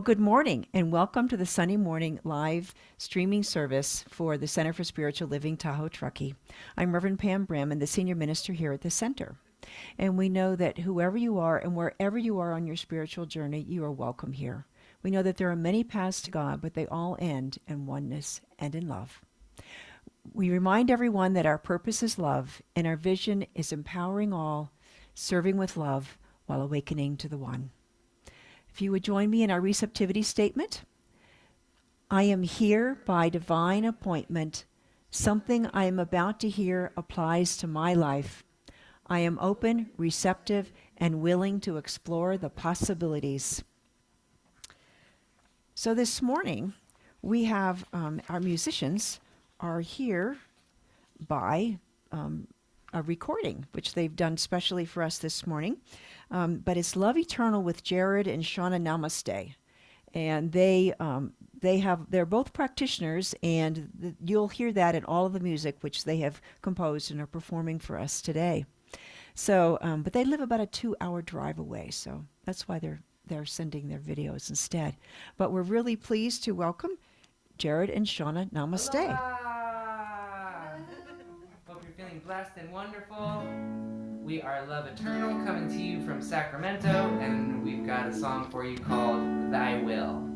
Good morning and welcome to the Sunday morning live streaming service for the Center for Spiritual Living Tahoe-Truckee. I'm Rev Pam Brandman, the senior minister here at the center. And we know that whoever you are and wherever you are on your spiritual journey, you are welcome here. We know that there are many paths to God, but they all end in oneness and in love. We remind everyone that our purpose is love and our vision is empowering all, serving with love while awakening to the one. If you would join me in our receptivity statement. I am here by divine appointment. Something I am about to hear applies to my life. I am open, receptive, and willing to explore the possibilities. So this morning, we have our musicians are here by a recording, which they've done specially for us this morning. But it's Love Eternal with Jared and Shauna Namaste. And they're both practitioners, and you'll hear that in all of the music which they have composed and are performing for us today. So, but they live about a 2-hour drive away, so that's why they're sending their videos instead. But we're really pleased to welcome Jared and Shauna Namaste. Aloha! Hope you're feeling blessed and wonderful. We are Love Eternal, coming to you from Sacramento, and we've got a song for you called Thy Will.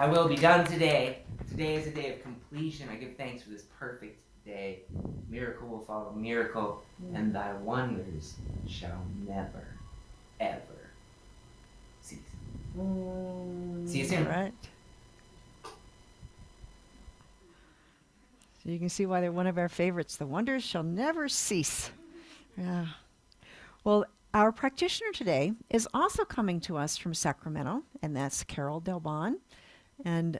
Thy will be done today. Today is a day of completion. I give thanks for this perfect day. Miracle will follow miracle, and thy wonders shall never, ever cease. See you soon. All right. So you can see why they're one of our favorites. The wonders shall never cease. Yeah. Well, our practitioner today is also coming to us from Sacramento, and that's Carol Delbon. And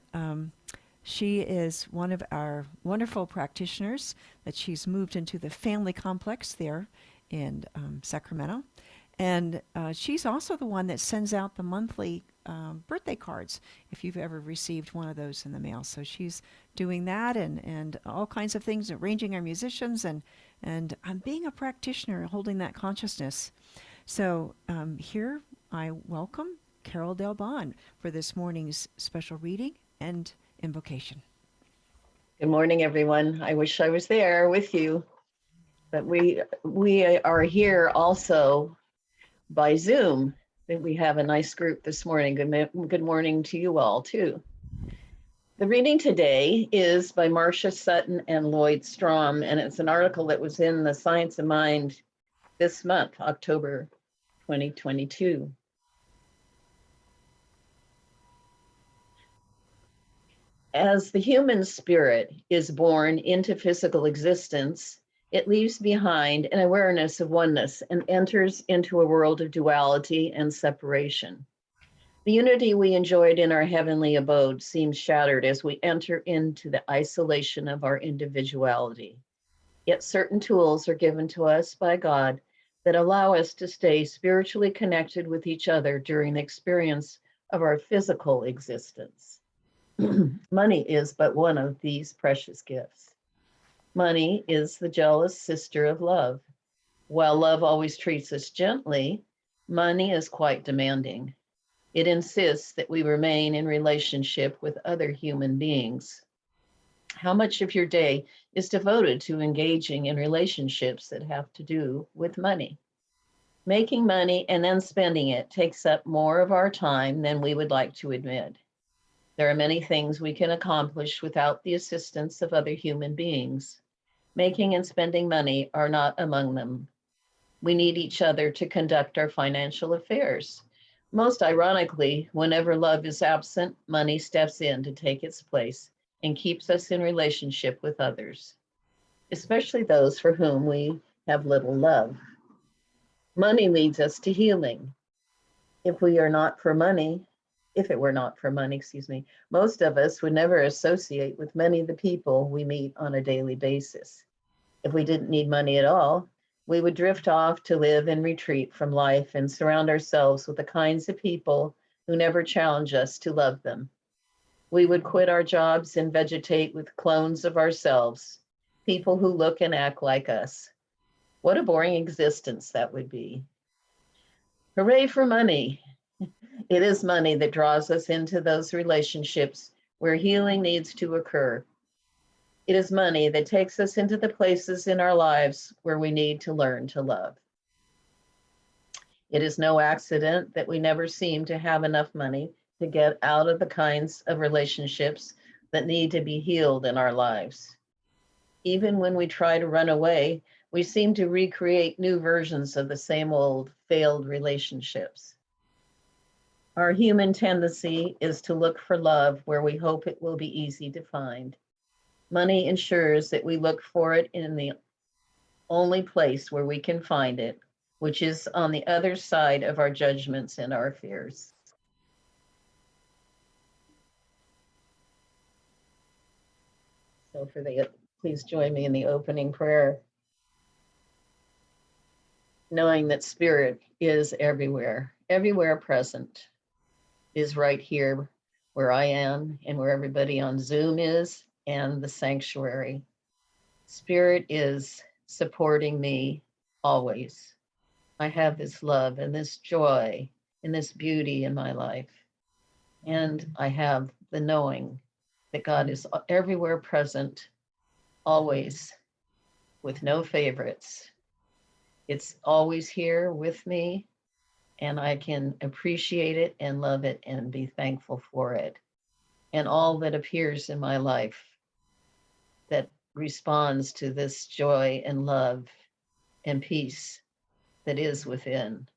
she is one of our wonderful practitioners that she's moved into the family complex there in Sacramento. And she's also the one that sends out the monthly birthday cards, if you've ever received one of those in the mail. So she's doing that and all kinds of things, arranging our musicians and being a practitioner, holding that consciousness. So here I welcome Carol Delbon for this morning's special reading and invocation. Good morning, everyone. I wish I was there with you, but we are here also by Zoom. We have a nice group this morning. Good morning to you all, too. The reading today is by Marcia Sutton and Lloyd Strom, and it's an article that was in the Science of Mind this month, October 2022. As the human spirit is born into physical existence, it leaves behind an awareness of oneness and enters into a world of duality and separation. The unity we enjoyed in our heavenly abode seems shattered as we enter into the isolation of our individuality. Yet certain tools are given to us by God that allow us to stay spiritually connected with each other during the experience of our physical existence. Money is but one of these precious gifts. Money is the jealous sister of love. While love always treats us gently, money is quite demanding. It insists that we remain in relationship with other human beings. How much of your day is devoted to engaging in relationships that have to do with money? Making money and then spending it takes up more of our time than we would like to admit. There are many things we can accomplish without the assistance of other human beings. Making and spending money are not among them. We need each other to conduct our financial affairs. Most ironically, whenever love is absent, money steps in to take its place and keeps us in relationship with others, especially those for whom we have little love. Money leads us to healing. If it were not for money, most of us would never associate with many of the people we meet on a daily basis. If we didn't need money at all, we would drift off to live in retreat from life and surround ourselves with the kinds of people who never challenge us to love them. We would quit our jobs and vegetate with clones of ourselves, people who look and act like us. What a boring existence that would be. Hooray for money. It is money that draws us into those relationships where healing needs to occur. It is money that takes us into the places in our lives where we need to learn to love. It is no accident that we never seem to have enough money to get out of the kinds of relationships that need to be healed in our lives. Even when we try to run away, we seem to recreate new versions of the same old failed relationships. Our human tendency is to look for love where we hope it will be easy to find. Money ensures that we look for it in the only place where we can find it, which is on the other side of our judgments and our fears. So please join me in the opening prayer. Knowing that Spirit is everywhere present, is right here where I am and where everybody on Zoom is and the sanctuary. Spirit is supporting me always. I have this love and this joy and this beauty in my life. And I have the knowing that God is everywhere present, always, with no favorites. It's always here with me, and I can appreciate it and love it and be thankful for it. and all that appears in my life that responds to this joy and love and peace that is within,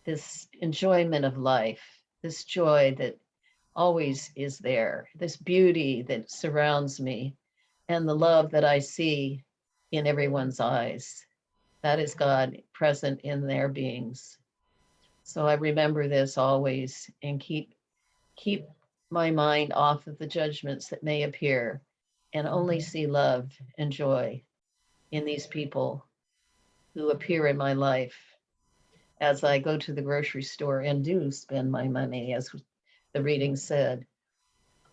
this enjoyment of life, this joy that always is there, this beauty that surrounds me, and the love that I see in everyone's eyes. That is God present in their beings. So I remember this always and keep my mind off of the judgments that may appear and only see love and joy in these people who appear in my life as I go to the grocery store and do spend my money, as the reading said.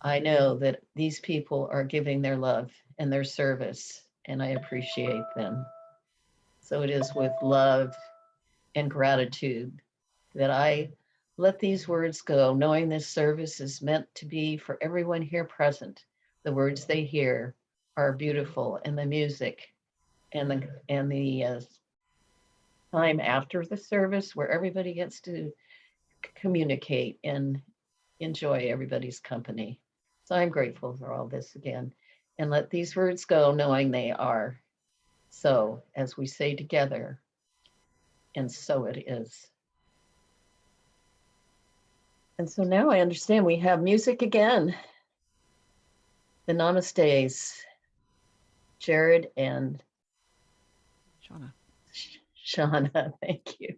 I know that these people are giving their love and their service, and I appreciate them. So it is with love and gratitude that I let these words go, knowing this service is meant to be for everyone here present. The words they hear are beautiful, and the music and the time after the service where everybody gets to communicate and enjoy everybody's company. So I'm grateful for all this again. And let these words go, knowing they are so, as we say together, and so it is. And so now I understand we have music again. The Namastes, Jared and Shauna. Shauna, thank you.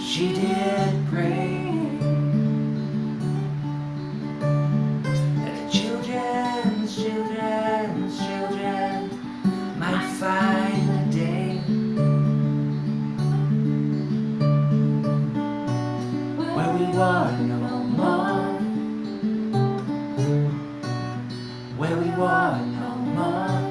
She did pray that the children's children might find a day where we war no more, where we war no more.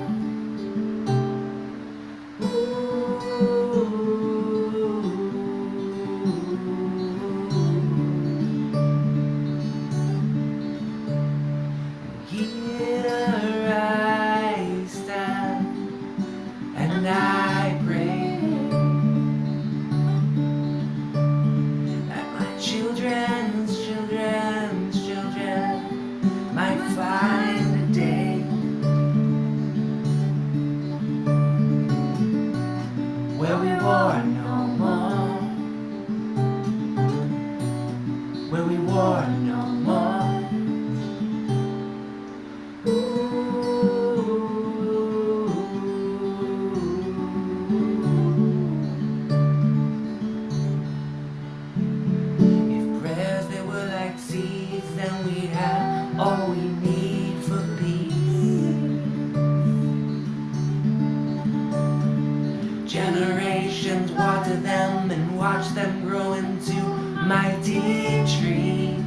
Generations water them and watch them grow into mighty trees,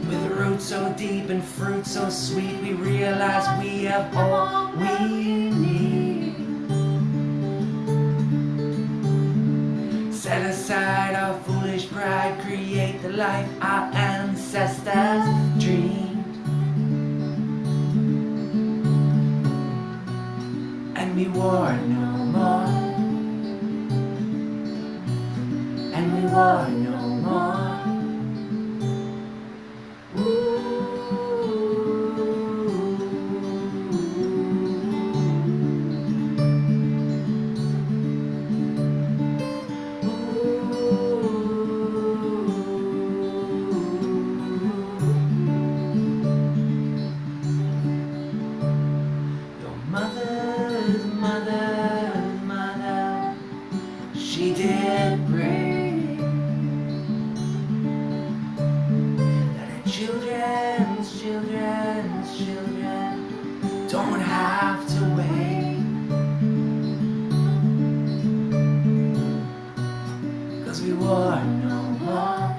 with roots so deep and fruit so sweet, we realize we have all we need. Set aside our foolish pride, create the life our ancestors dreamed. We war no more, and we war no more. Your mother's mother, she did pray 'cause we want no more.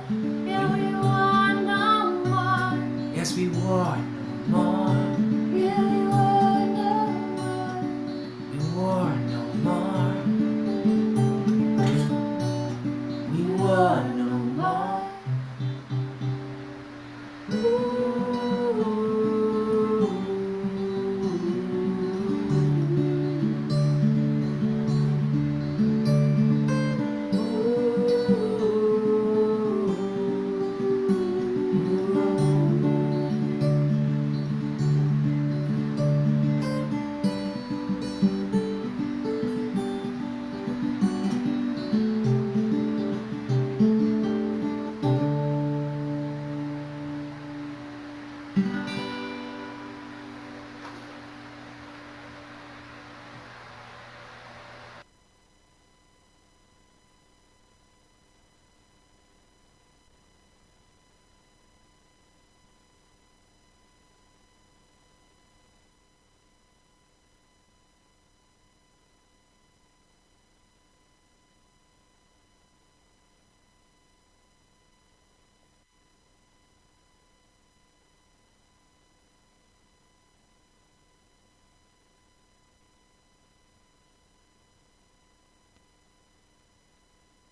Yeah, we want no more. Yes, we want no more. Yeah, we want no more. We want no more. We want no more.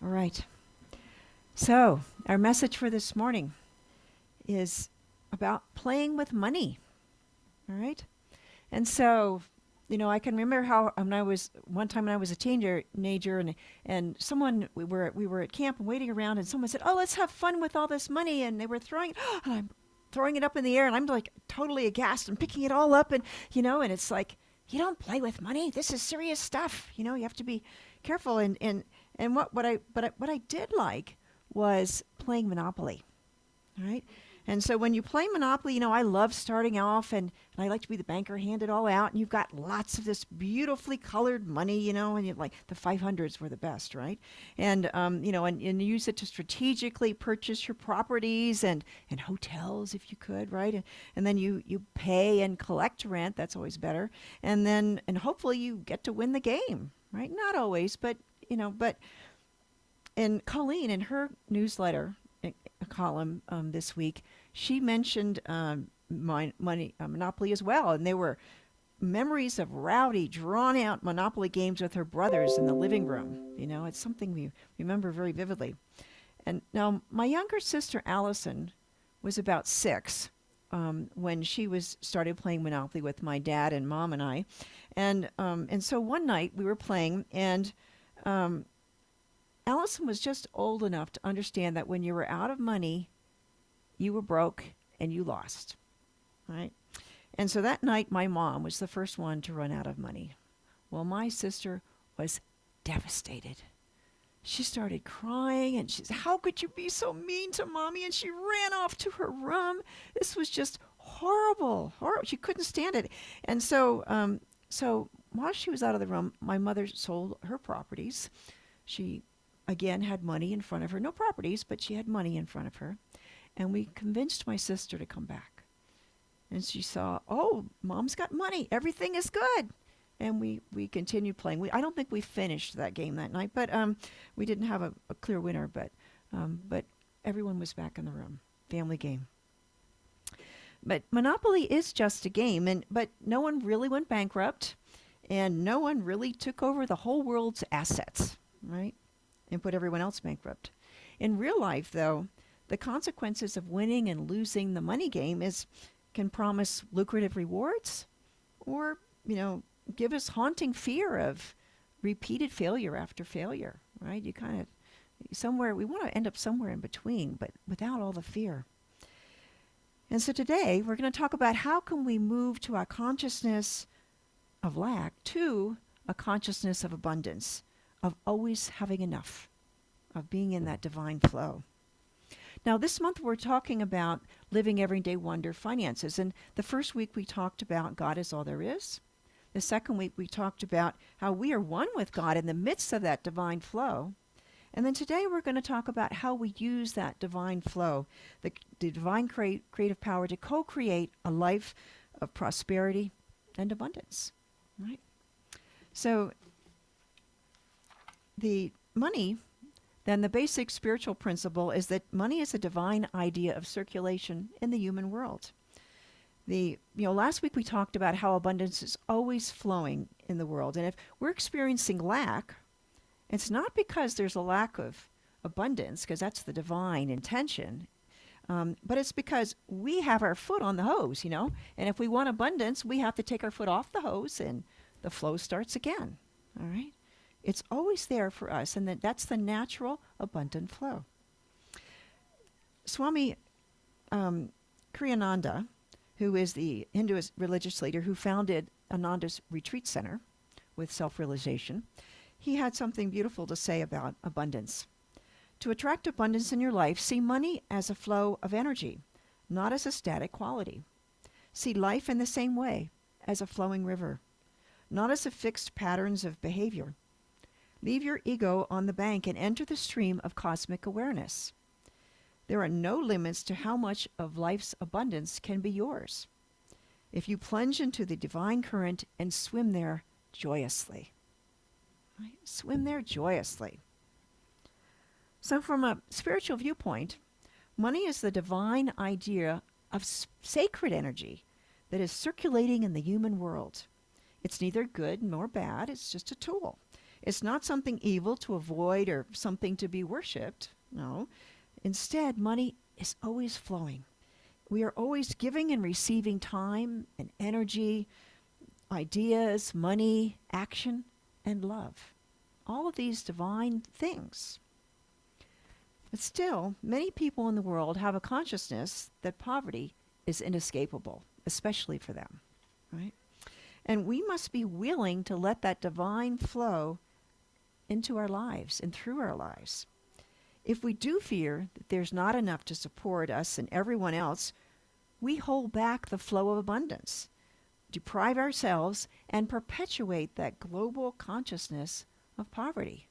All right. So, our message for this morning is about playing with money. All right? And so, I can remember how when I was one time when I was a teenager and someone we were at camp and waiting around and someone said, "Oh, let's have fun with all this money." And they were throwing and I'm throwing it up in the air and I'm like totally aghast and picking it all up and and it's like, you don't play with money. This is serious stuff. You have to be careful and what I did like was playing Monopoly. All right. And so when you play Monopoly, I love starting off and I like to be the banker, hand it all out. And you've got lots of this beautifully colored money, and you like the 500s were the best, right? And, and use it to strategically purchase your properties and hotels if you could, right? And then you pay and collect rent. That's always better. And hopefully you get to win the game, right? Not always, but, and Colleen in her newsletter, a column this week, she mentioned Monopoly as well, and there were memories of rowdy, drawn-out Monopoly games with her brothers in the living room. It's something we remember very vividly. And now, my younger sister Allison was about 6 when she started playing Monopoly with my dad and mom and I, and so one night we were playing and. Allison was just old enough to understand that when you were out of money, you were broke and you lost, right? And so that night, my mom was the first one to run out of money. Well, my sister was devastated. She started crying and she said, "How could you be so mean to Mommy?" And she ran off to her room. This was just horrible. She couldn't stand it. And so, while she was out of the room, my mother sold her properties. She again had money in front of her. No properties, but she had money in front of her. And we convinced my sister to come back. And she saw, oh, Mom's got money. Everything is good. And we continued playing. I don't think we finished that game that night, but we didn't have a clear winner. But everyone was back in the room. Family game. But Monopoly is just a game, but no one really went bankrupt, and no one really took over the whole world's assets, right? And put everyone else bankrupt. In real life, though, the consequences of winning and losing the money game can promise lucrative rewards or, give us haunting fear of repeated failure after failure, right? We want to end up somewhere in between, but without all the fear. And so today, we're going to talk about how can we move to a consciousness of lack to a consciousness of abundance, of always having enough, of being in that divine flow. Now, this month we're talking about living everyday wonder finances. And the first week we talked about God is all there is. The second week we talked about how we are one with God in the midst of that divine flow. And then today we're going to talk about how we use that divine flow, the divine creative power to co-create a life of prosperity and abundance, right? So the money then the basic spiritual principle is that money is a divine idea of circulation in the human world. Last week we talked about how abundance is always flowing in the world. And if we're experiencing lack, it's not because there's a lack of abundance, because that's the divine intention. But it's because we have our foot on the hose, And if we want abundance, we have to take our foot off the hose and the flow starts again. All right? It's always there for us, and that's the natural, abundant flow. Swami Kriyananda, who is the Hinduist religious leader who founded Ananda's Retreat Center with self-realization, he had something beautiful to say about abundance. To attract abundance in your life, see money as a flow of energy, not as a static quality. See life in the same way, as a flowing river, not as a fixed patterns of behavior. Leave your ego on the bank and enter the stream of cosmic awareness. There are no limits to how much of life's abundance can be yours if you plunge into the divine current and swim there joyously. Right? Swim there joyously. So from a spiritual viewpoint, money is the divine idea of sacred energy that is circulating in the human world. It's neither good nor bad. It's just a tool. It's not something evil to avoid or something to be worshipped. No. Instead, money is always flowing. We are always giving and receiving time and energy, ideas, money, action, and love. All of these divine things. But still, many people in the world have a consciousness that poverty is inescapable, especially for them, right? And we must be willing to let that divine flow into our lives and through our lives. If we do fear that there's not enough to support us and everyone else, we hold back the flow of abundance, deprive ourselves, and perpetuate that global consciousness of poverty.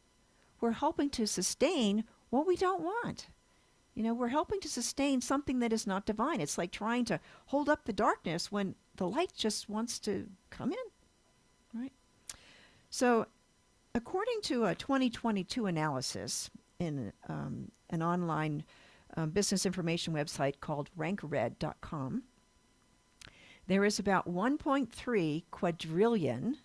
We're helping to sustain what we don't want. We're helping to sustain something that is not divine. It's like trying to hold up the darkness when the light just wants to come in, right? So, according to a 2022 analysis in an online business information website called rankred.com, there is about 1.3 quadrillion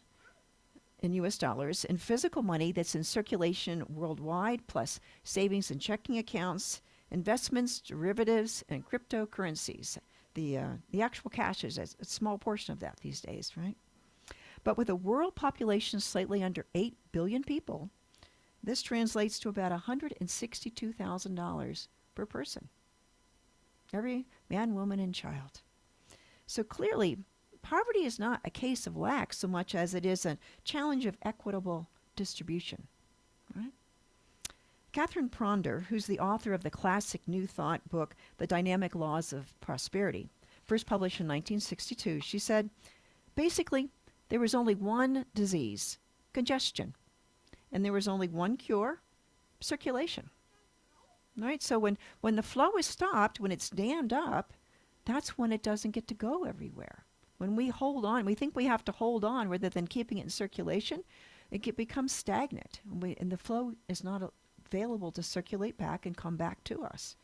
in US dollars in physical money that's in circulation worldwide, plus savings and checking accounts, investments, derivatives, and cryptocurrencies. The actual cash is a small portion of that these days, right? But with a world population slightly under 8 billion people, this translates to about $162,000 per person. Every man, woman, and child. So clearly, poverty is not a case of lack so much as it is a challenge of equitable distribution, right? Catherine Ponder, who's the author of the classic New Thought book, The Dynamic Laws of Prosperity, first published in 1962, she said, basically, there was only one disease, congestion, and there was only one cure, circulation. Right? So when the flow is stopped, when it's dammed up, that's when it doesn't get to go everywhere. When we hold on, we think we have to hold on rather than keeping it in circulation, it becomes stagnant, and the flow is not available to circulate back and come back to us.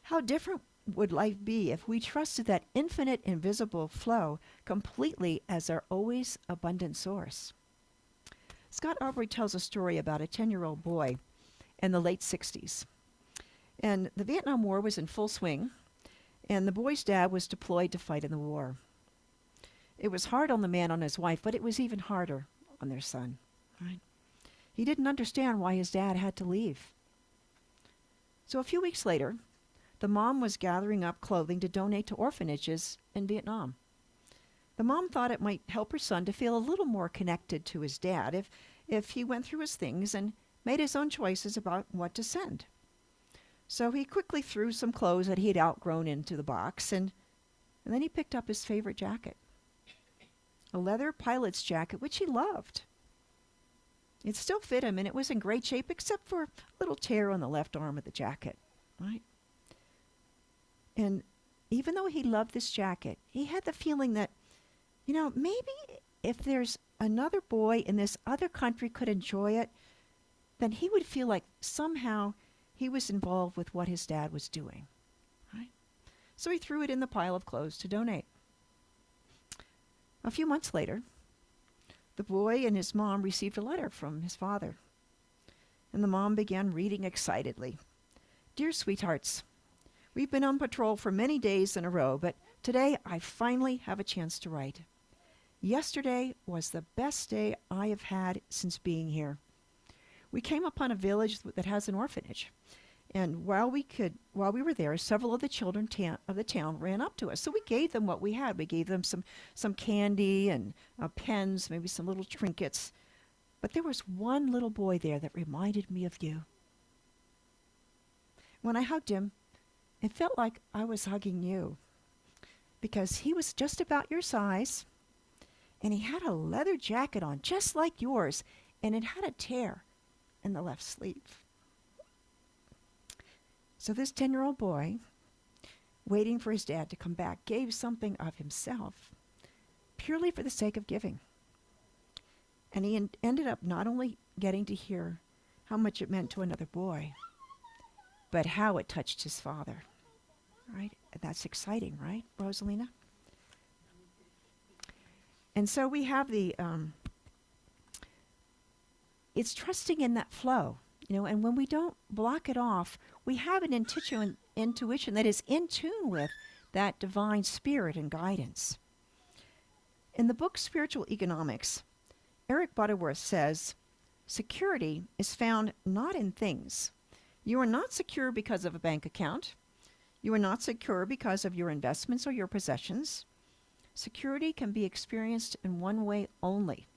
How different would life be if we trusted that infinite invisible flow completely as our always abundant source? Scott Aubrey tells a story about a 10-year-old boy in the late 60s. And the Vietnam War was in full swing, and the boy's dad was deployed to fight in the war. It was hard on the man, on his wife, but it was even harder on their son. Right? He didn't understand why his dad had to leave. So a few weeks later, the mom was gathering up clothing to donate to orphanages in Vietnam. The mom thought it might help her son to feel a little more connected to his dad if he went through his things and made his own choices about what to send. So he quickly threw some clothes that he had outgrown into the box, and then he picked up his favorite jacket, a leather pilot's jacket, which he loved. It still fit him, and it was in great shape, except for a little tear on the left arm of the jacket, right? And even though he loved this jacket, he had the feeling that, maybe if there's another boy in this other country could enjoy it, then he would feel like somehow he was involved with what his dad was doing. Right? So he threw it in the pile of clothes to donate. A few months later, the boy and his mom received a letter from his father. And the mom began reading excitedly. Dear sweethearts, we've been on patrol for many days in a row, but today I finally have a chance to write. Yesterday was the best day I have had since being here. We came upon a village that has an orphanage. And while we were there, several of the children of the town ran up to us. So we gave them what we had. We gave them some candy and pens, maybe some little trinkets. But there was one little boy there that reminded me of you. When I hugged him, it felt like I was hugging you, because he was just about your size, and he had a leather jacket on just like yours, and it had a tear in the left sleeve. So this 10-year-old boy, waiting for his dad to come back, gave something of himself purely for the sake of giving. And he ended up not only getting to hear how much it meant to another boy, but how it touched his father. Right? That's exciting, right, Rosalina? And so we have it's trusting in that flow. And when we don't block it off, we have an intuition that is in tune with that divine spirit and guidance. In the book Spiritual Economics, Eric Butterworth says, security is found not in things. You are not secure because of a bank account. You are not secure because of your investments or your possessions. Security can be experienced in one way only,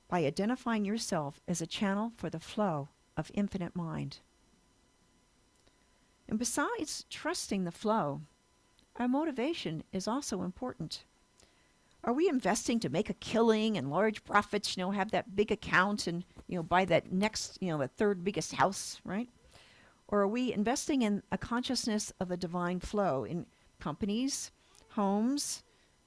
by identifying yourself as a channel for the flow of infinite mind. And besides trusting the flow, our motivation is also important. Are we investing to make a killing and large profits, have that big account and, buy that next, the third biggest house, right? Or are we investing in a consciousness of a divine flow in companies, homes,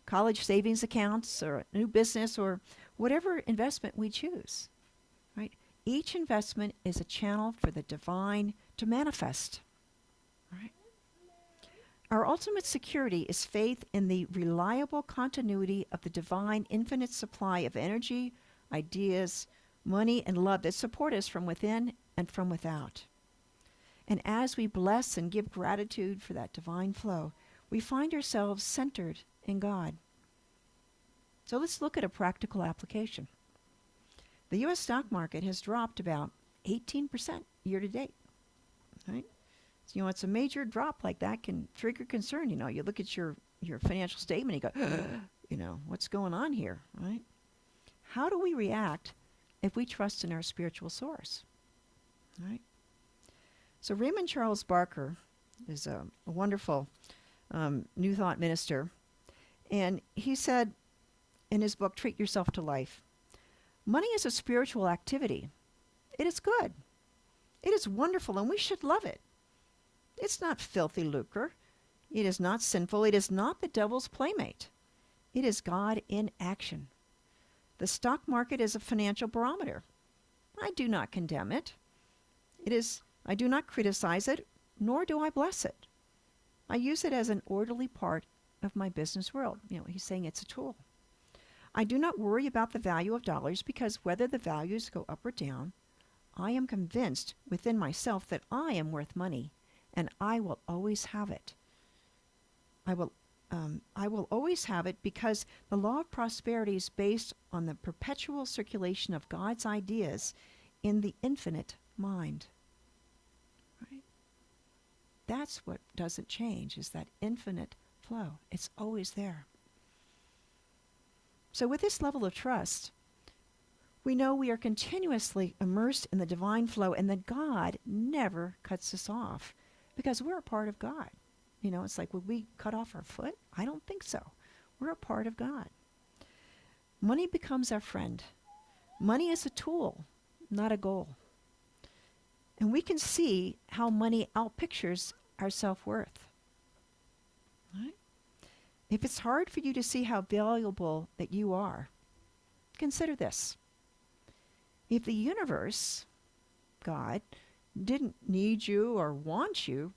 college savings accounts, or a new business, or whatever investment we choose, right? Each investment is a channel for the divine to manifest, right? Our ultimate security is faith in the reliable continuity of the divine infinite supply of energy, ideas, money, and love that support us from within and from without. And as we bless and give gratitude for that divine flow, we find ourselves centered in God. So let's look at a practical application. The U.S. stock market has dropped about 18% year to date, right? So, it's a major drop like that can trigger concern. You look at your financial statement and you go, what's going on here, right? How do we react if we trust in our spiritual source, right? So Raymond Charles Barker is a wonderful New Thought minister, and he said in his book, Treat Yourself to Life, money is a spiritual activity. It is good. It is wonderful, and we should love it. It's not filthy lucre. It is not sinful. It is not the devil's playmate. It is God in action. The stock market is a financial barometer. I do not condemn it. I do not criticize it, nor do I bless it. I use it as an orderly part of my business world. He's saying it's a tool. I do not worry about the value of dollars, because whether the values go up or down, I am convinced within myself that I am worth money, and I will always have it. I will always have it, because the law of prosperity is based on the perpetual circulation of God's ideas in the infinite mind. Right? That's what doesn't change, is that infinite flow. It's always there. So with this level of trust, we know we are continuously immersed in the divine flow, and that God never cuts us off, because we're a part of God. It's like, would we cut off our foot? I don't think so. We're a part of God. Money becomes our friend. Money is a tool, not a goal. And we can see how money outpictures our self-worth. Right? If it's hard for you to see how valuable that you are, consider this. If the universe God didn't need you or want you,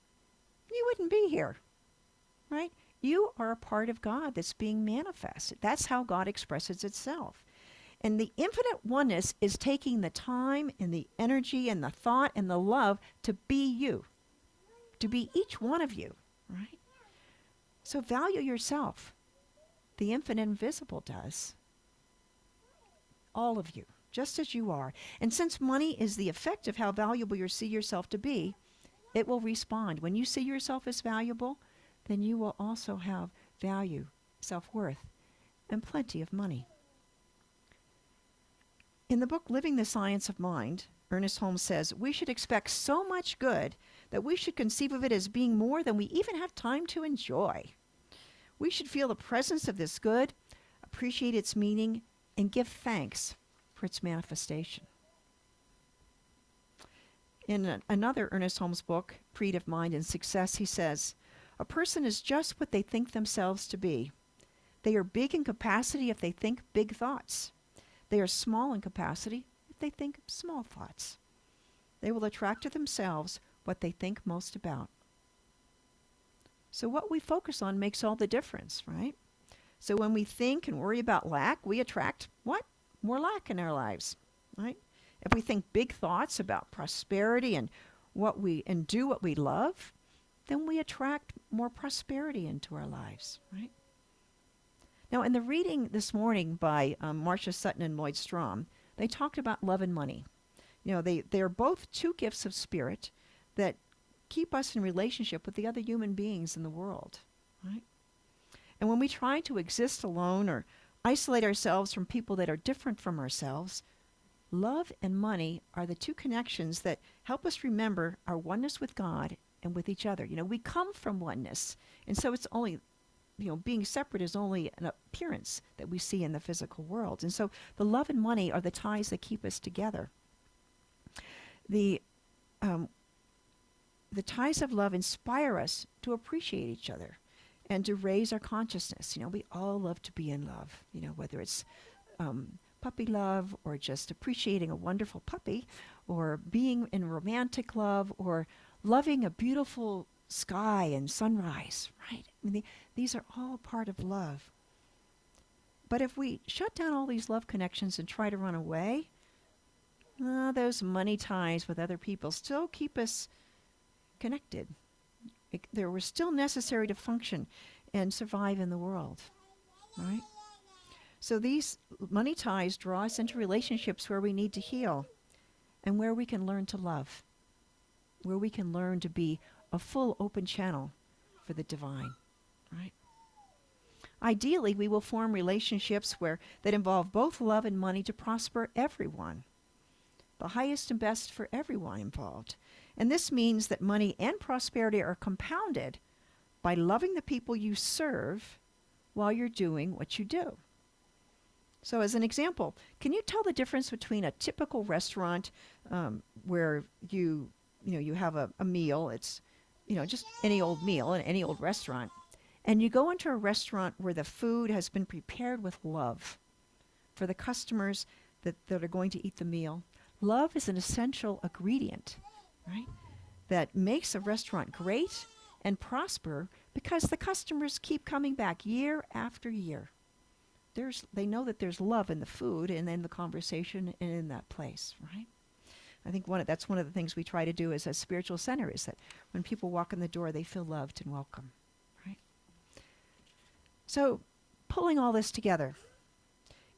you wouldn't be here, right? You are a part of God that's being manifested. That's how God expresses itself. And the infinite oneness is taking the time and the energy and the thought and the love to be you, to be each one of you, right? So value yourself. The infinite invisible does. All of you, just as you are. And since money is the effect of how valuable you see yourself to be, it will respond. When you see yourself as valuable, then you will also have value, self-worth, and plenty of money. In the book Living the Science of Mind, Ernest Holmes says, we should expect so much good that we should conceive of it as being more than we even have time to enjoy. We should feel the presence of this good, appreciate its meaning, and give thanks for its manifestation. In another Ernest Holmes book, Creative Mind and Success, he says, a person is just what they think themselves to be. They are big in capacity if they think big thoughts. They are small in capacity if they think small thoughts. They will attract to themselves what they think most about. So what we focus on makes all the difference, right? So when we think and worry about lack, we attract what? More lack in our lives, right? If we think big thoughts about prosperity and do what we love, then we attract more prosperity into our lives, right? Now, in the reading this morning by Marcia Sutton and Lloyd Strom, they talked about love and money. You know, they are both two gifts of spirit that keep us in relationship with the other human beings in the world, right? And when we try to exist alone or isolate ourselves from people that are different from ourselves, love and money are the two connections that help us remember our oneness with God and with each other. You know, we come from oneness, and so it's only, being separate is only an appearance that we see in the physical world. And so the love and money are the ties that keep us together. The ties of love inspire us to appreciate each other and to raise our consciousness. You know, we all love to be in love, whether it's puppy love or just appreciating a wonderful puppy or being in romantic love or loving a beautiful sky and sunrise, right? I mean, these are all part of love. But if we shut down all these love connections and try to run away, those money ties with other people still keep us connected. They were still necessary to function and survive in the world, right? So these money ties draw us into relationships where we need to heal and where we can learn to love, where we can learn to be a full open channel for the divine, right? Ideally, we will form relationships that involve both love and money to prosper everyone, the highest and best for everyone involved. And this means that money and prosperity are compounded by loving the people you serve while you're doing what you do. So as an example, can you tell the difference between a typical restaurant where you have a meal, it's just any old meal in any old restaurant, and you go into a restaurant where the food has been prepared with love for the customers that are going to eat the meal? Love is an essential ingredient, right, that makes a restaurant great and prosper because the customers keep coming back year after year. They know that there's love in the food and in the conversation and in that place, right? I think that's one of the things we try to do as a spiritual center, is that when people walk in the door, they feel loved and welcome, right? So pulling all this together,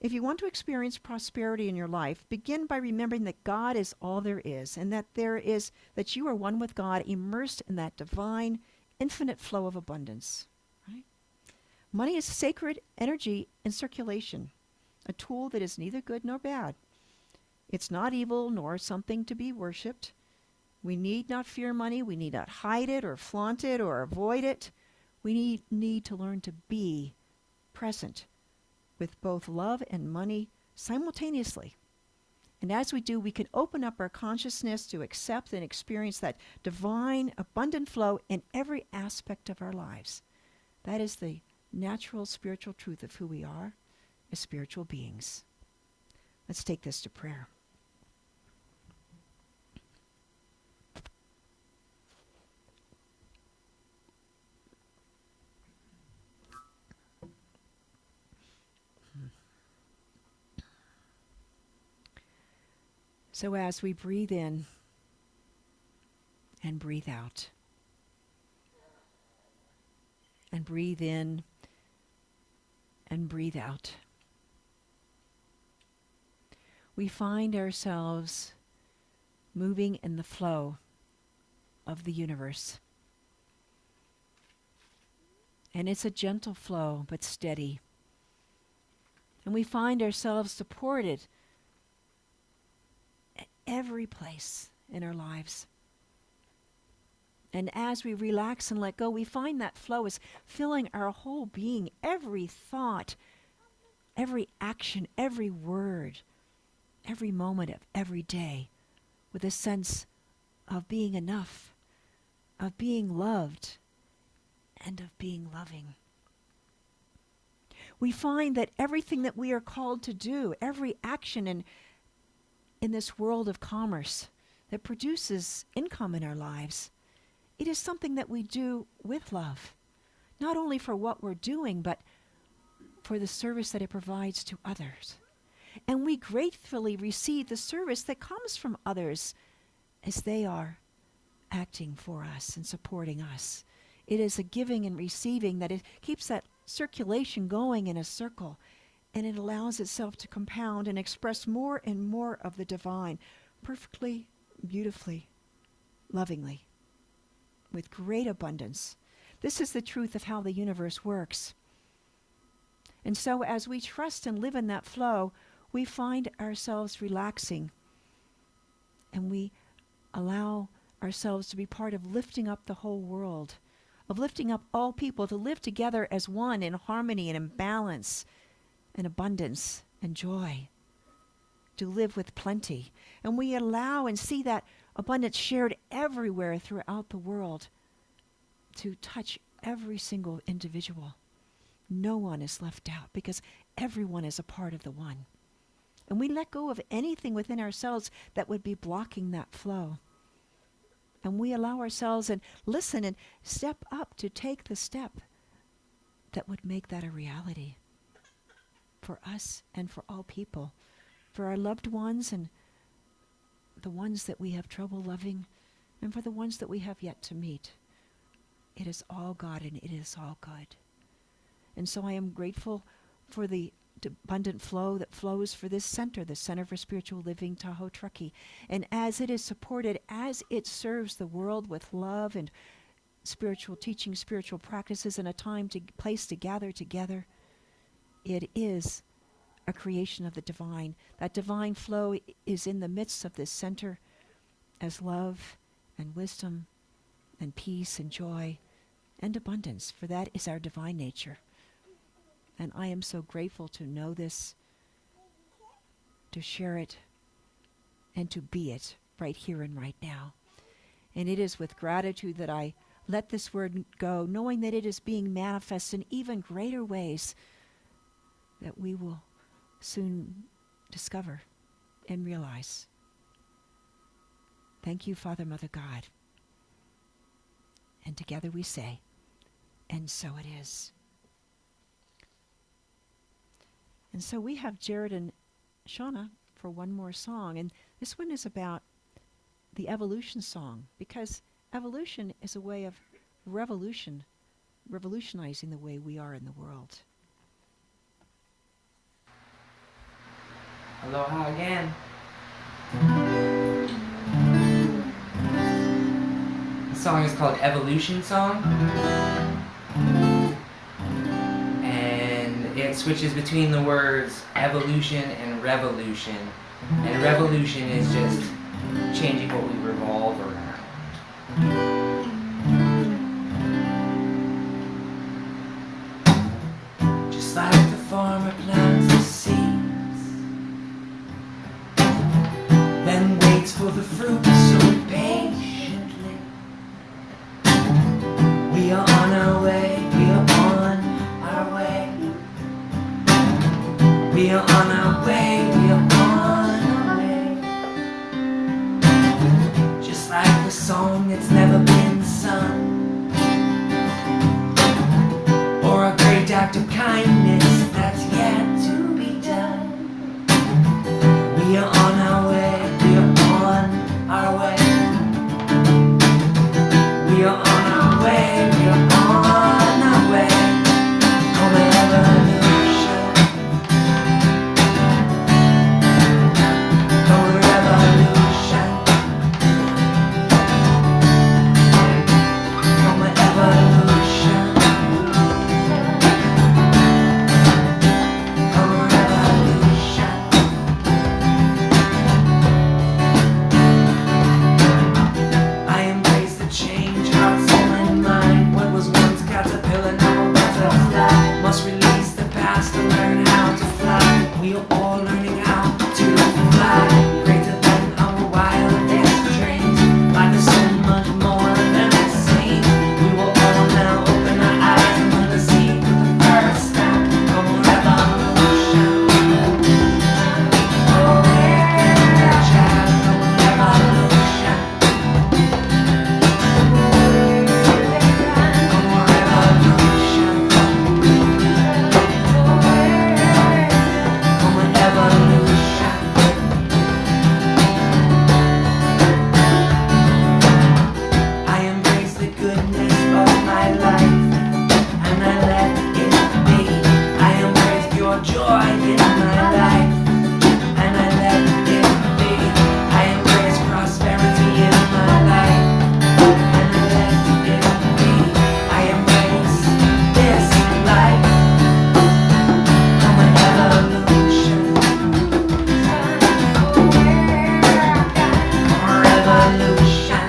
if you want to experience prosperity in your life, begin by remembering that God is all there is, and that you are one with God, immersed in that divine, infinite flow of abundance, right? Money is sacred energy in circulation, a tool that is neither good nor bad. It's not evil nor something to be worshipped. We need not fear money. We need not hide it or flaunt it or avoid it. We need to learn to be present with both love and money simultaneously. And as we do, we can open up our consciousness to accept and experience that divine, abundant flow in every aspect of our lives. That is the natural spiritual truth of who we are as spiritual beings. Let's take this to prayer. So as we breathe in and breathe out, and breathe in and breathe out, we find ourselves moving in the flow of the universe. And it's a gentle flow, but steady. And we find ourselves supported at every place in our lives. And as we relax and let go, we find that flow is filling our whole being, every thought, every action, every word, every moment of every day, with a sense of being enough, of being loved, and of being loving. We find that everything that we are called to do, every action in this world of commerce that produces income in our lives, it is something that we do with love, not only for what we're doing, but for the service that it provides to others. And we gratefully receive the service that comes from others as they are acting for us and supporting us. It is a giving and receiving that it keeps that circulation going in a circle, and it allows itself to compound and express more and more of the divine, perfectly, beautifully, lovingly, with great abundance. This is the truth of how the universe works. And so as we trust and live in that flow, we find ourselves relaxing, and we allow ourselves to be part of lifting up the whole world, of lifting up all people to live together as one in harmony and in balance and abundance and joy, to live with plenty. And we allow and see that abundance shared everywhere throughout the world to touch every single individual. No one is left out because everyone is a part of the one. And we let go of anything within ourselves that would be blocking that flow. And we allow ourselves and listen and step up to take the step that would make that a reality for us and for all people, for our loved ones and the ones that we have trouble loving, and for the ones that we have yet to meet. It is all God and it is all good. And so I am grateful for the abundant flow that flows for this center, the Center for Spiritual Living Tahoe-Truckee. And as it is supported, as it serves the world with love and spiritual teaching, spiritual practices, and a place to gather together, it is a creation of the divine. That divine flow is in the midst of this center as love and wisdom and peace and joy and abundance, for that is our divine nature. And I am so grateful to know this, to share it, and to be it right here and right now. And it is with gratitude that I let this word go, knowing that it is being manifest in even greater ways that we will soon discover and realize. Thank you, Father, Mother, God. And together we say, and so it is. And so we have Jared and Shauna for one more song. And this one is about the evolution song, because evolution is a way of revolutionizing the way we are in the world. Aloha again. The song is called Evolution Song. And it switches between the words evolution and revolution. And revolution is just changing what we revolve around. Just like the farmer plants the seeds, then waits for the fruit so patiently. We are on our way, we are on our way. We are on our way, we are on our way. Just like the song that's never been sung, or a great act of kindness that's yet to be done. We are on our way, we are we are on our way. Home revolution. Home revolution. Home evolution. Home revolution. I embrace the change, heart, soul, and mind. What was once caterpillar, now a butterfly. Must release the past and learn how to fly. We are all learning how to fly. Greater than our wildest dreams. Life is so much more than it seems. We will all now open our eyes and learn to see for the first time. Come on, revolution. Oh, yeah, child, come on, revolution. Come on, revolution. Come on, evolution. I embrace the goodness of my life, and I let it be. I embrace pure joy in my life, and I let it be. I embrace prosperity in my life, and I let it be. I embrace this life. Come on, evolution. Come on, revolution.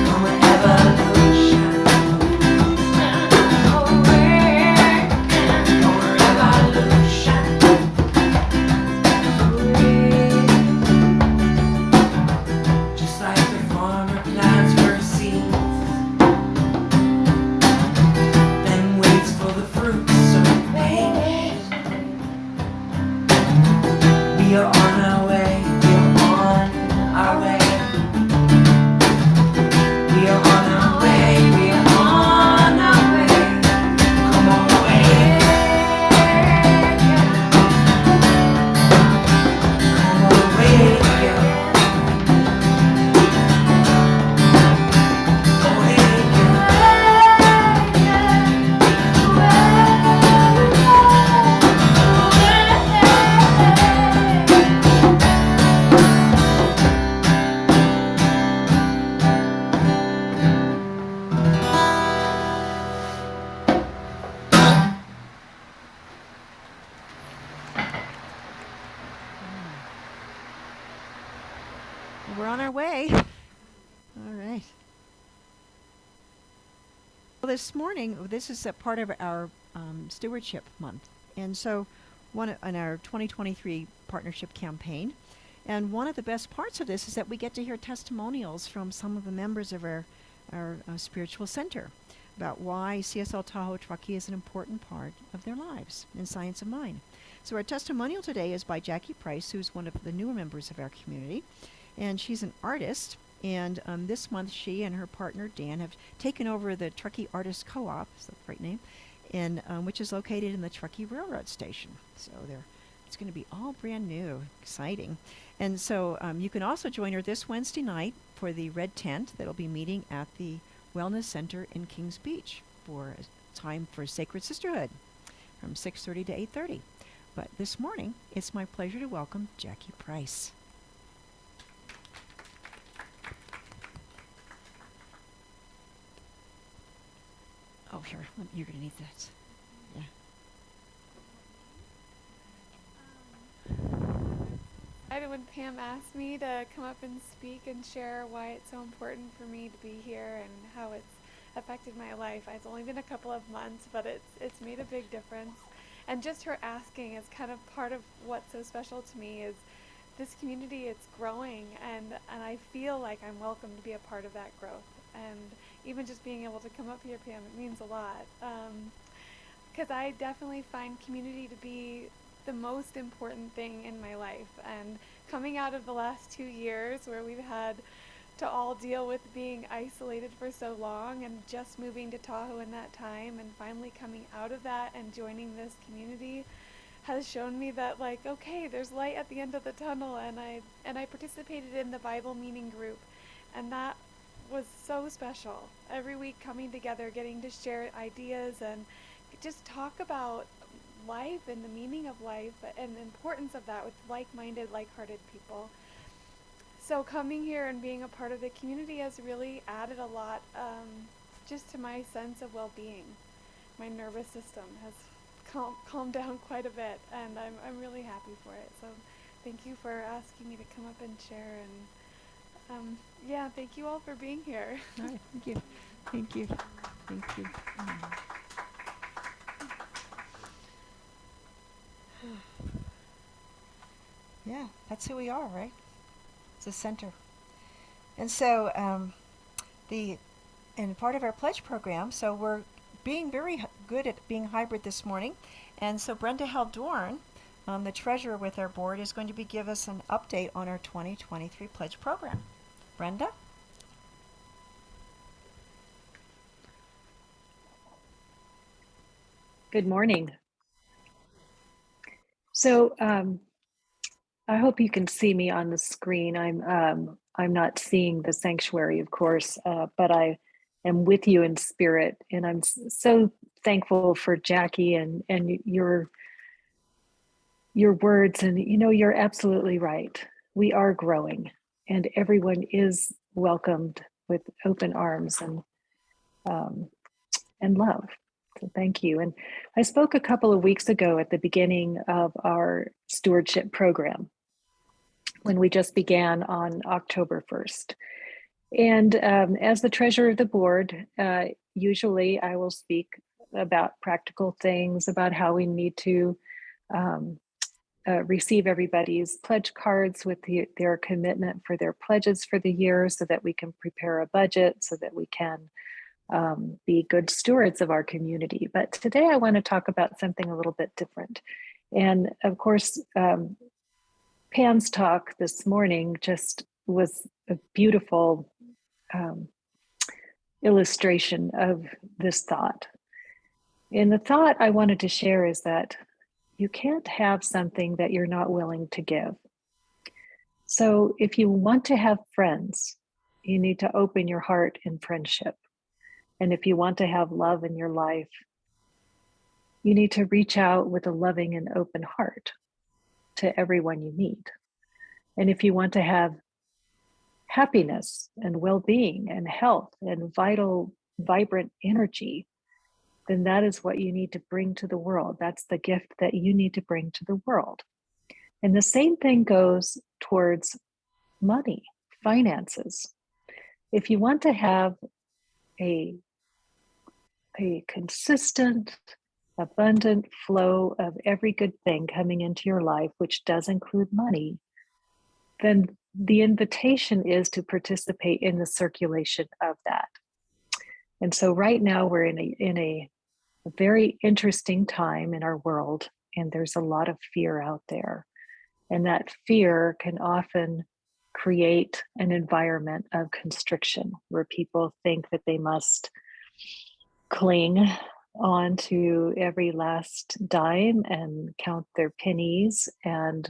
Come on, evolution. Come on, revolution. Just like the farmer plants first seeds, then waits for the fruits so patient. We are on our way. We are on our way. We are on our way. We are on our way. Come on, wake. Come on, wake up. Wake We're on our way. All right. Well, this morning, this is a part of our Stewardship Month. And so, in our 2023 partnership campaign. And one of the best parts of this is that we get to hear testimonials from some of the members of our spiritual center about why CSL Tahoe-Truckee is an important part of their lives in Science of Mind. So our testimonial today is by Jackie Price, who's one of the newer members of our community. And she's an artist. And this month, she and her partner, Dan, have taken over the Truckee Artist Co-op, is that the right name, which is located in the Truckee Railroad Station. So it's going to be all brand new, exciting. And so you can also join her this Wednesday night for the Red Tent that'll be meeting at the Wellness Center in Kings Beach for a time for Sacred Sisterhood from 6:30 to 8:30. But this morning, it's my pleasure to welcome Jackie Price. Oh, here, you're going to need that. Yeah. When Pam asked me to come up and speak and share why it's so important for me to be here and how it's affected my life. It's only been a couple of months, but it's made a big difference. And just her asking is kind of part of what's so special to me is this community, it's growing, and I feel like I'm welcome to be a part of that growth. And even just being able to come up here, Pam, it means a lot. Because I definitely find community to be the most important thing in my life. And coming out of the last 2 years where we've had to all deal with being isolated for so long and just moving to Tahoe in that time and finally coming out of that and joining this community has shown me that, like, okay, there's light at the end of the tunnel. And I participated in the Bible meaning group And that was so special. Every week coming together, getting to share ideas and just talk about life and the meaning of life and the importance of that with like-minded, like-hearted people. So coming here and being a part of the community has really added a lot just to my sense of well-being. My nervous system has calmed down quite a bit, and I'm really happy for it. So thank you for asking me to come up and share, and yeah, thank you all for being here. All right, thank you. Thank you. Thank you. Yeah, that's who we are, right? It's a center. And so the and part of our pledge program, so we're being very good at being hybrid this morning. And so Brenda Haldorn, the treasurer with our board, is going to give us an update on our 2023 pledge program. Brenda? Good morning. So I hope you can see me on the screen. I'm not seeing the sanctuary, of course, but I am with you in spirit, and I'm so thankful for Jackie and your words. And you're absolutely right. We are growing, and everyone is welcomed with open arms and love. So thank you. And I spoke a couple of weeks ago at the beginning of our stewardship program when we just began on October 1st. And as the treasurer of the board, usually I will speak about practical things, about how we need to receive everybody's pledge cards with their commitment for their pledges for the year, so that we can prepare a budget, so that we can be good stewards of our community. But today I want to talk about something a little bit different. And of course, Pam's talk this morning just was a beautiful illustration of this thought. And the thought I wanted to share is that you can't have something that you're not willing to give. So if you want to have friends, you need to open your heart in friendship. And if you want to have love in your life, you need to reach out with a loving and open heart to everyone you meet. And if you want to have happiness and well-being and health and vital, vibrant energy, then that is what you need to bring to the world. That's the gift that you need to bring to the world. And the same thing goes towards money, finances. If you want to have a consistent, abundant flow of every good thing coming into your life, which does include money, then the invitation is to participate in the circulation of that. And so right now we're in a very interesting time in our world, and there's a lot of fear out there. And that fear can often create an environment of constriction where people think that they must cling on to every last dime and count their pennies and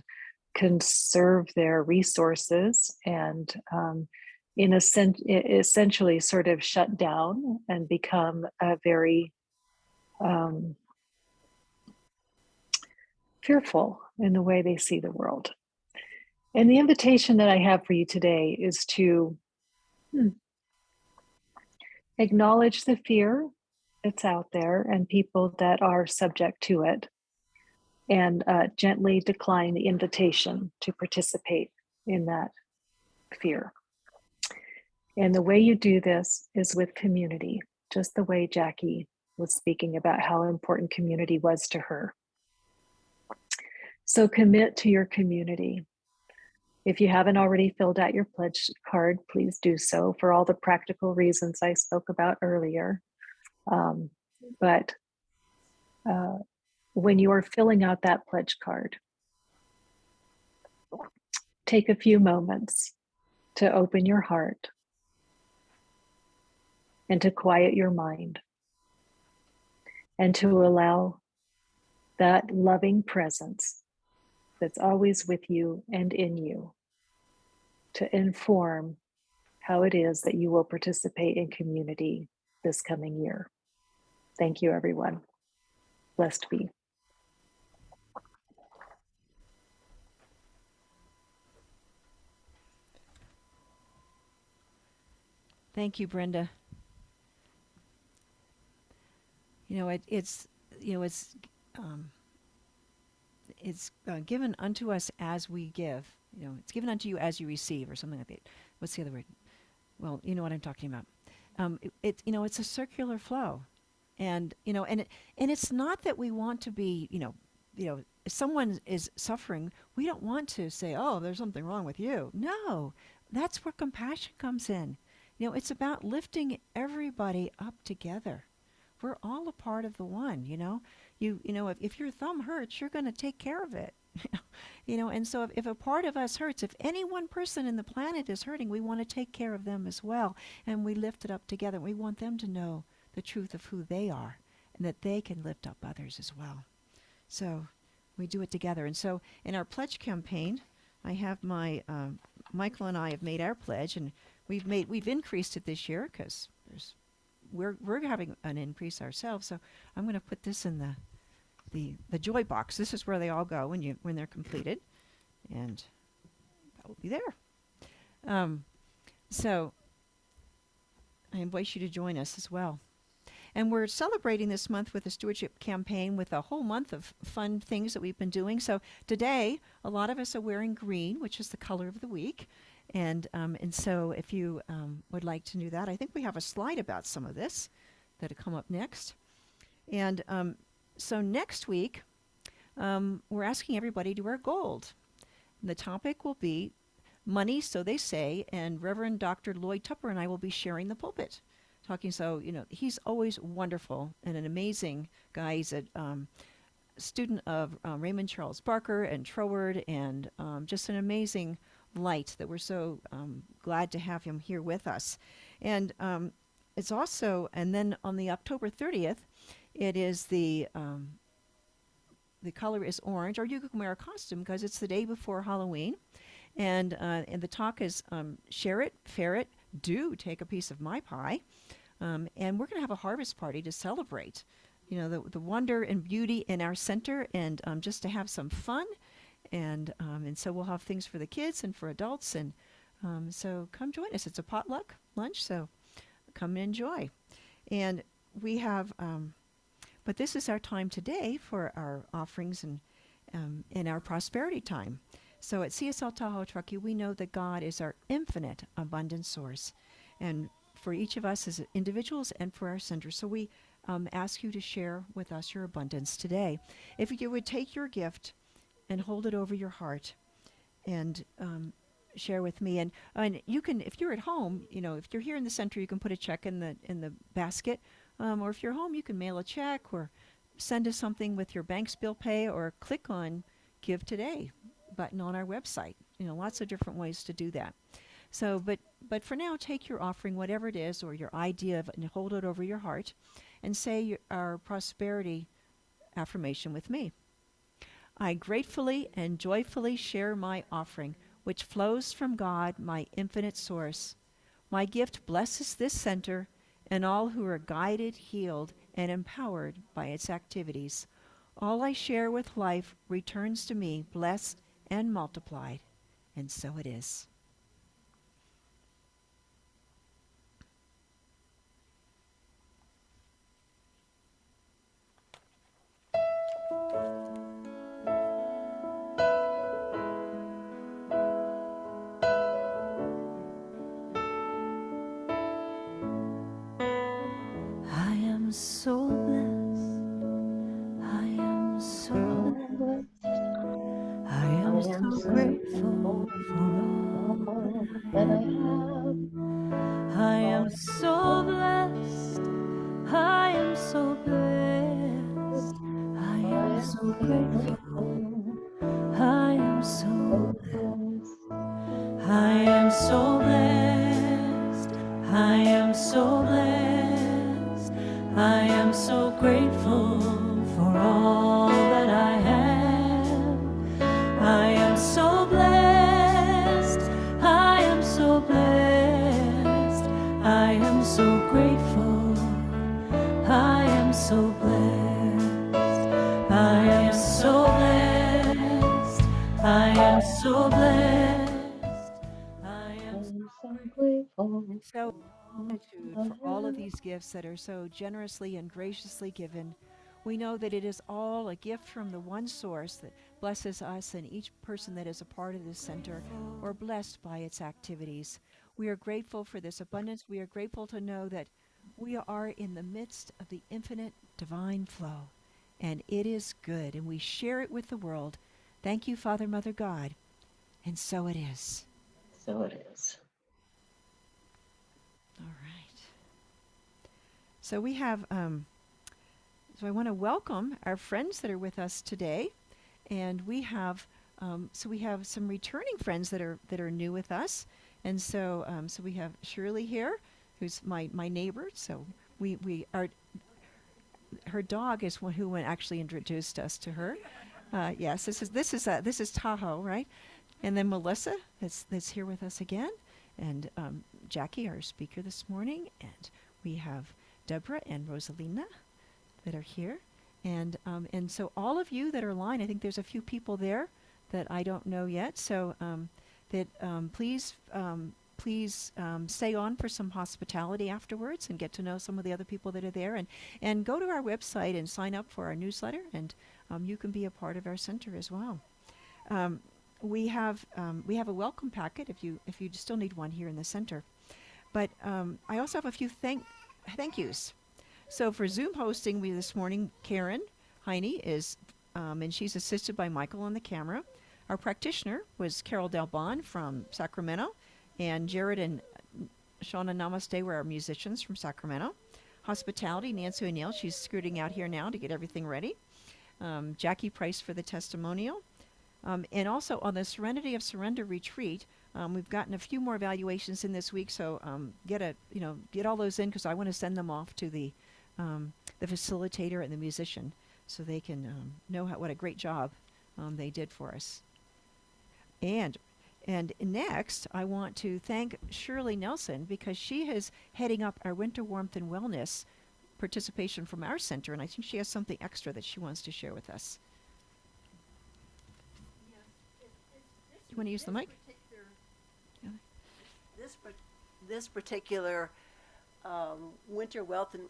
conserve their resources, and in a sense, essentially sort of shut down and become a very fearful in the way they see the world. And the invitation that I have for you today is to acknowledge the fear that's out there and people that are subject to it, and gently decline the invitation to participate in that fear. And the way you do this is with community, just the way Jackie was speaking about how important community was to her. So commit to your community. If you haven't already filled out your pledge card, please do so for all the practical reasons I spoke about earlier. But when you are filling out that pledge card, take a few moments to open your heart and to quiet your mind, and to allow that loving presence that's always with you and in you to inform how it is that you will participate in community this coming year. Thank you, everyone. Blessed be. Thank you, Brenda. It's given unto us as we give. It's given unto you as you receive, or something like that. What's the other word? Well, you know what I'm talking about. It's a circular flow, and it's not that we want to be, if someone is suffering, we don't want to say, oh, there's something wrong with you. No, that's where compassion comes in. It's about lifting everybody up together. We're all a part of the one, if your thumb hurts, you're going to take care of it. And so if a part of us hurts, if any one person in the planet is hurting, we want to take care of them as well. And we lift it up together. We want them to know the truth of who they are and that they can lift up others as well. So we do it together. And so in our pledge campaign, I have Michael and I have made our pledge, and we've increased it this year because we're having an increase ourselves. So I'm going to put this in the joy box. This is where they all go when they're completed, and that will be there. So I invite you to join us as well. And we're celebrating this month with a stewardship campaign with a whole month of fun things that we've been doing. So today, a lot of us are wearing green, which is the color of the week. And so if you would like to do that, I think we have a slide about some of this that'll come up next. And so next week, we're asking everybody to wear gold. And the topic will be money, so they say, and Reverend Dr. Lloyd Tupper and I will be sharing the pulpit. Talking, so, he's always wonderful and an amazing guy. He's a student of Raymond Charles Barker and Troward, and just an amazing light that we're so glad to have him here with us. And it's also, and then on the October 30th, it is the color is orange, or you can wear a costume because it's the day before Halloween. And the talk is share it, ferret, do take a piece of my pie. And we're going to have a harvest party to celebrate, the wonder and beauty in our center, and just to have some fun. And so we'll have things for the kids and for adults. And so come join us. It's a potluck lunch, so come and enjoy. And we have, but this is our time today for our offerings and our prosperity time. So at CSL Tahoe-Truckee, we know that God is our infinite abundant source, and for each of us as individuals and for our center. So we ask you to share with us your abundance today. If you would take your gift and hold it over your heart and share with me. And you can, if you're at home, if you're here in the center, you can put a check in the basket. Or if you're home, you can mail a check or send us something with your bank's bill pay, or click on Give Today button on our website. Lots of different ways to do that. So, but for now, take your offering, whatever it is, or your idea of it, and hold it over your heart, and say our prosperity affirmation with me. I gratefully and joyfully share my offering, which flows from God, my infinite source. My gift blesses this center and all who are guided, healed, and empowered by its activities. All I share with life returns to me blessed and multiplied, and so it is. I am so blessed. I am so blessed. I am so grateful for all that I have. I am so blessed. I am so blessed. I am so grateful. I am so blessed. I am so blessed. I am so blessed. I am so grateful for all that I have. I am so blessed. I am so blessed. I am so grateful. I am so blessed. I am so blessed. I am so blessed. I am I'm so grateful. So gratitude for all of these gifts that are so generously and graciously given. We know that it is all a gift from the one source that blesses us and each person that is a part of this center or blessed by its activities. We are grateful for this abundance. We are grateful to know that we are in the midst of the infinite divine flow, and it is good, and we share it with the world. Thank you, Father, Mother, God. And so it is. So it is. All right. So we have, so I want to welcome our friends that are with us today, and we have, so we have some returning friends that are new with us, and so so we have Shirley here, who's my neighbor. So we are. Her dog is one who actually introduced us to her. Yes, this is Tahoe, right? And then Melissa is here with us again, and Jackie, our speaker this morning, and we have Deborah and Rosalina that are here, and so all of you that are online, I think there's a few people there that I don't know yet. So please stay on for some hospitality afterwards and get to know some of the other people that are there, and go to our website and sign up for our newsletter, and you can be a part of our center as well. We have a welcome packet if you still need one here in the center, but I also have a few thank yous. So for Zoom hosting, we this morning, Karen Heine is, and she's assisted by Michael on the camera. Our practitioner was Carol Delbon from Sacramento, and Jared and Shauna Namaste were our musicians from Sacramento. Hospitality, Nancy O'Neill, she's scooting out here now to get everything ready. Jackie Price for the testimonial. And also on the Serenity of Surrender retreat, we've gotten a few more evaluations in this week, so get all those in, because I want to send them off to the facilitator and the musician, so they can know what a great job they did for us. And next, I want to thank Shirley Nelson, because she is heading up our Winter Warmth and Wellness participation from our center, and I think she has something extra that she wants to share with us. You want to use the mic? This particular winter wealth and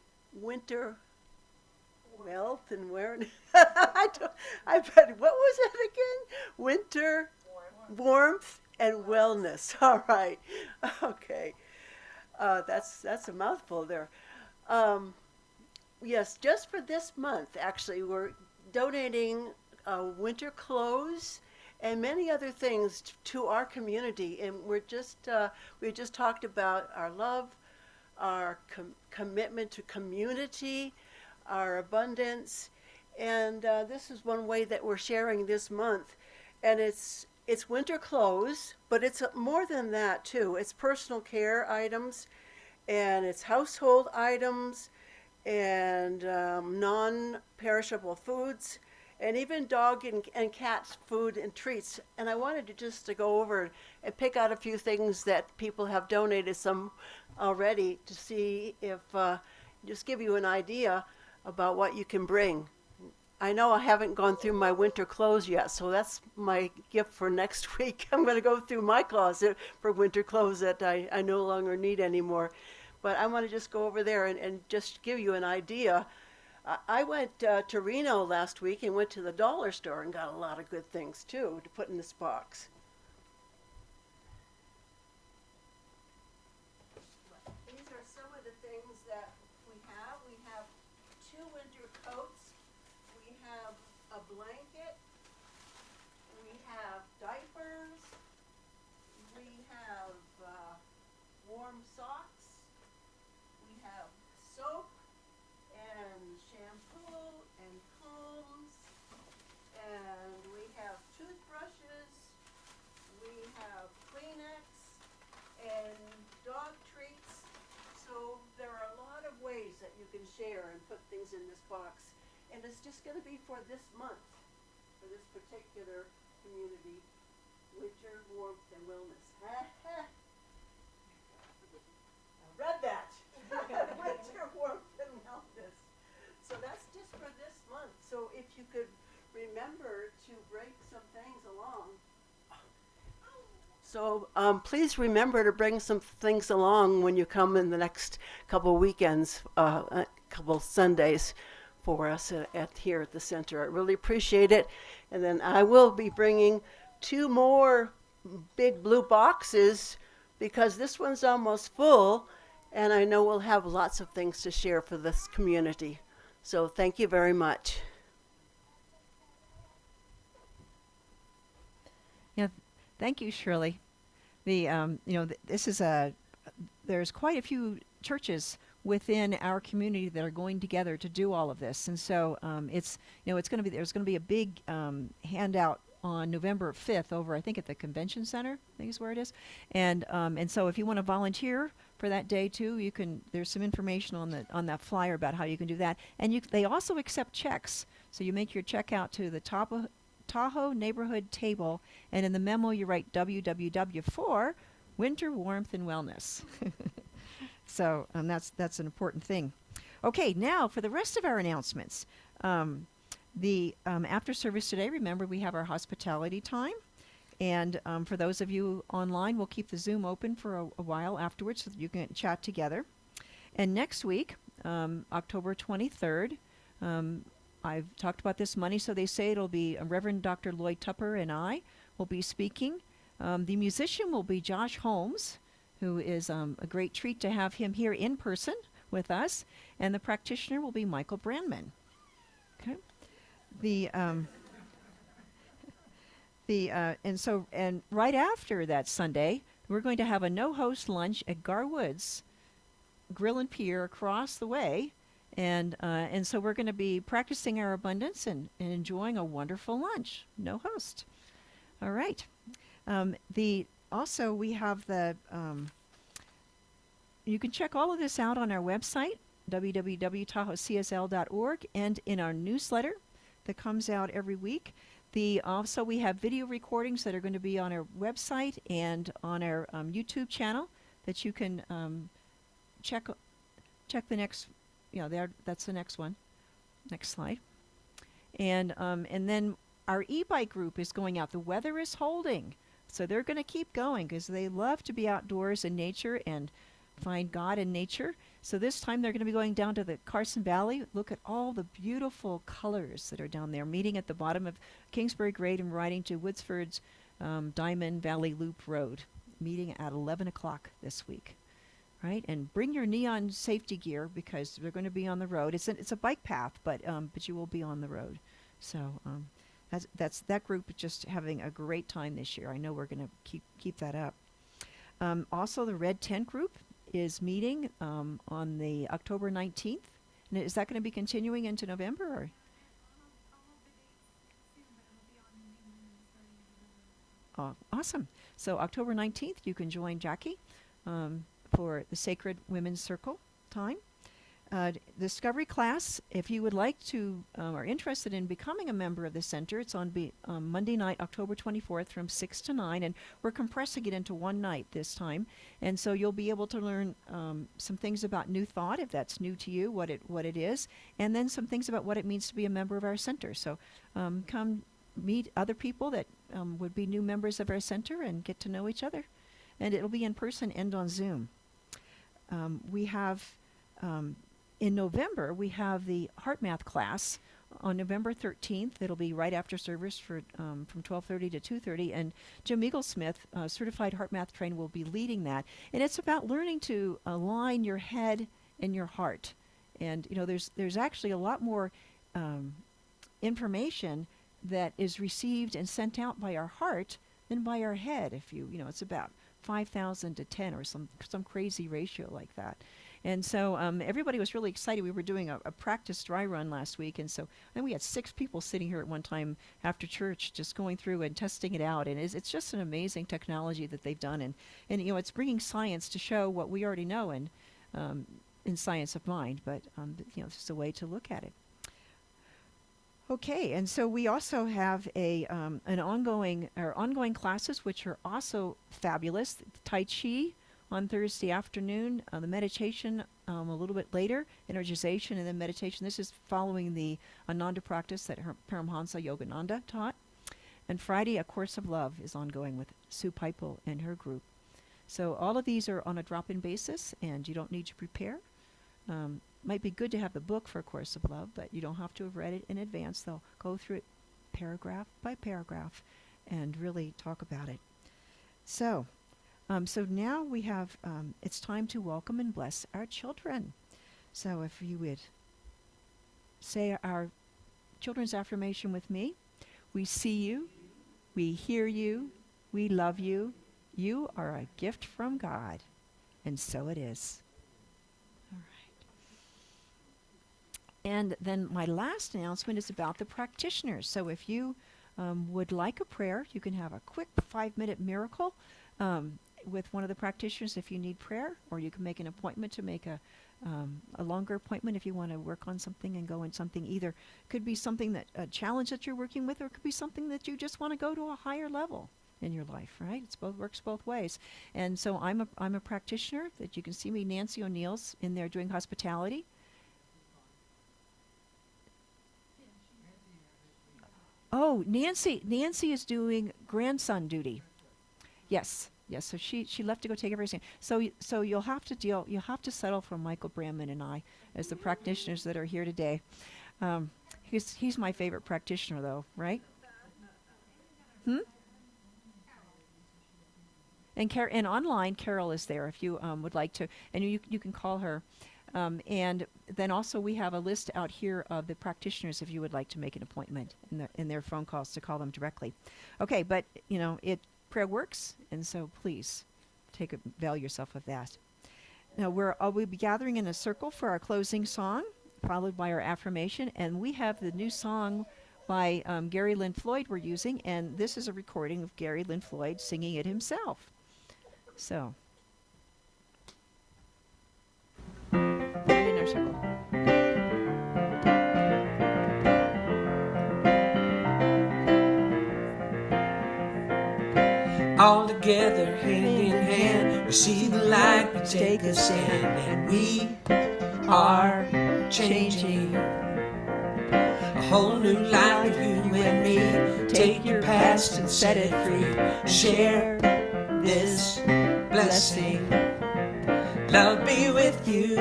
awareness. I bet, what was that again? Winter warmth and wellness. All right. Okay. That's a mouthful there. Yes, just for this month, actually, we're donating winter clothes and many other things to our community. And we just talked about our love, our commitment to community, our abundance, and this is one way that we're sharing this month. And it's winter clothes, but it's more than that too. It's personal care items, and it's household items, and non-perishable foods, and even dog and cat food and treats. And I wanted to go over and pick out a few things that people have donated some already, to see if, just give you an idea about what you can bring. I know I haven't gone through my winter clothes yet, so that's my gift for next week. I'm going to go through my closet for winter clothes that I no longer need anymore. But I want to just go over there and just give you an idea. I went to Reno last week and went to the dollar store and got a lot of good things too to put in this box. These are some of the things that we have. We have 2 winter coats. We have a blanket. We have diapers. We have warm socks. We have soap and shampoo and combs, and we have toothbrushes, we have Kleenex and dog treats. So there are a lot of ways that you can share and put things in this box, and it's just going to be for this month, for this particular community, winter warmth and wellness. I read that. So please remember to bring some things along when you come in the next couple weekends, couple Sundays for us here at the center. I really appreciate it. And then I will be bringing 2 more big blue boxes because this one's almost full, and I know we'll have lots of things to share for this community. So thank you very much. Yeah, thank you, Shirley. This is there's quite a few churches within our community that are going together to do all of this, and so there's going to be a big handout on November 5th over, I think, at the convention center, I think is where it is, and so if you want to volunteer for that day too, you can. There's some information on that flyer about how you can do that, and they also accept checks, so you make your check out to the Tahoe neighborhood table, and in the memo you write WWW for Winter Warmth and Wellness. So that's an important thing. Okay, now for the rest of our announcements. After service today, remember we have our hospitality time, and for those of you online, we'll keep the Zoom open for a while afterwards so that you can chat together. And next week, October 23rd, I've talked about this Monday, so they say it'll be Reverend Dr. Lloyd Tupper and I will be speaking. The musician will be Josh Holmes, who is a great treat to have him here in person with us, and the practitioner will be Michael Brandman. Okay. And right after that Sunday, we're going to have a no-host lunch at Garwood's Grill and Pier across the way. And so we're going to be practicing our abundance and enjoying a wonderful lunch. No host. All right. Also, we have you can check all of this out on our website, www.tahoecsl.org, and in our newsletter that comes out every week. Also, we have video recordings that are going to be on our website and on our YouTube channel that you can check the next. That's the next one. Next slide. And then our e-bike group is going out. The weather is holding, so they're going to keep going because they love to be outdoors in nature and find God in nature. So this time they're going to be going down to the Carson Valley. Look at all the beautiful colors that are down there, meeting at the bottom of Kingsbury Grade and riding to Woodsford's Diamond Valley Loop Road, meeting at 11 o'clock this week. Right, and bring your neon safety gear because they're going to be on the road. It's a bike path, but you will be on the road. So that group is just having a great time this year. I know we're going to keep that up. Also, the Red Tent group is meeting on the October 19th. And is that going to be continuing into November? Or? Oh, awesome. So October 19th, you can join Jackie for the Sacred Women's Circle time. Discovery class, if you would like to are interested in becoming a member of the center, it's on Monday night, October 24th from 6 to 9, and we're compressing it into one night this time. And so you'll be able to learn some things about New Thought, if that's new to you, what it is, and then some things about what it means to be a member of our center. So come meet other people that would be new members of our center and get to know each other. And it'll be in person and on Zoom. We have, in November, we have the Heart Math class on November 13th. It'll be right after service from 12:30 to 2:30. And Jim Eaglesmith, certified Heart Math trainer, will be leading that. And it's about learning to align your head and your heart. And, there's actually a lot more information that is received and sent out by our heart than by our head. It's about 5,000 to 10 or some crazy ratio like that. And so everybody was really excited. We were doing a practice dry run last week, and then we had 6 people sitting here at one time after church just going through and testing it out. And it's just an amazing technology that they've done. And it's bringing science to show what we already know in science of mind, but it's just a way to look at it. Okay, and so we also have our ongoing classes, which are also fabulous. Tai Chi on Thursday afternoon, the meditation a little bit later, energization, and then meditation. This is following the Ananda practice that Paramhansa Yogananda taught. And Friday, A Course of Love is ongoing with Sue Pipel and her group. So all of these are on a drop-in basis, and you don't need to prepare. Might be good to have the book for A Course of Love, but you don't have to have read it in advance. They'll go through it paragraph by paragraph and really talk about it. So now we have, it's time to welcome and bless our children. So if you would say our children's affirmation with me. We see you, we hear you, we love you. You are a gift from God, and so it is. All right. And then my last announcement is about the practitioners. So if you would like a prayer, you can have a quick 5-minute miracle with one of the practitioners if you need prayer, or you can make an appointment to make a longer appointment if you want to work on something and go in something. Either could be something that a challenge that you're working with, or it could be something that you just want to go to a higher level in your life, right? It's both, works both ways. And so I'm a practitioner that you can see me. Nancy O'Neill's in there doing hospitality. Oh, Nancy is doing grandson duty. Yes. So she left to go take everything. So you'll have to settle for Michael Brandman and I as the practitioners that are here today. He's my favorite practitioner though, right? And online, Carol is there if you would like to, and you can call her. And then also we have a list out here of the practitioners if you would like to make an appointment in their phone calls to call them directly. Okay, but prayer works, and so please avail yourself of that. Now we'll be gathering in a circle for our closing song, followed by our affirmation, and we have the new song by Gary Lynn Floyd we're using, and this is a recording of Gary Lynn Floyd singing it himself. So, in our circle. All together, hand in hand, we see the light, we take a stand, and we are changing. A whole new life for you and me. Take your past and set it free. Share this blessing. Love be with you.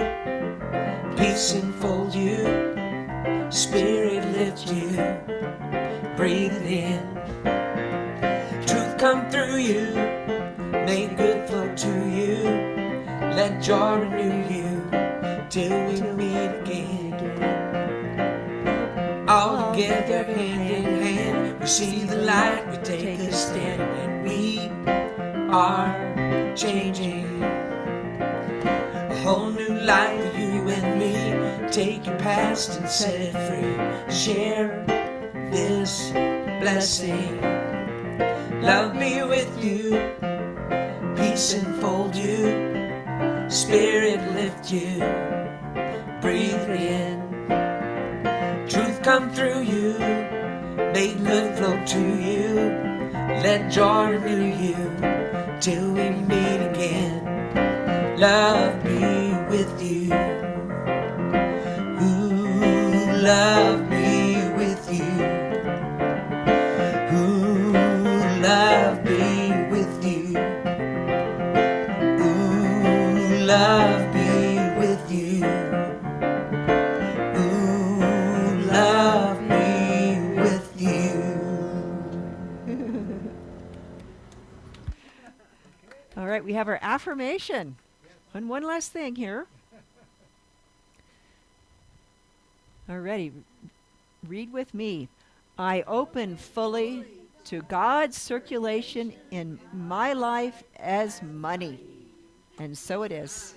Peace enfold you. Spirit lift you. Breathe it in. Truth come through you. Make good flow to you. Let joy renew you till we meet again. All together, hand in hand, we see the light, we take a stand, and we are changing. A whole new life for you and me. Take your past and set it free. Share this blessing. Love be with you. Peace enfold you. Spirit lift you. Breathe in. Truth come through you. Make good flow to you. Let joy renew you till we meet again. Love be with you. Ooh, love be with you. Ooh, love be with you. Ooh, love be with you. Ooh, love be with you. All right, we have our affirmation. And one last thing here. Alrighty, read with me. I open fully to God's circulation in my life as money. And so it is.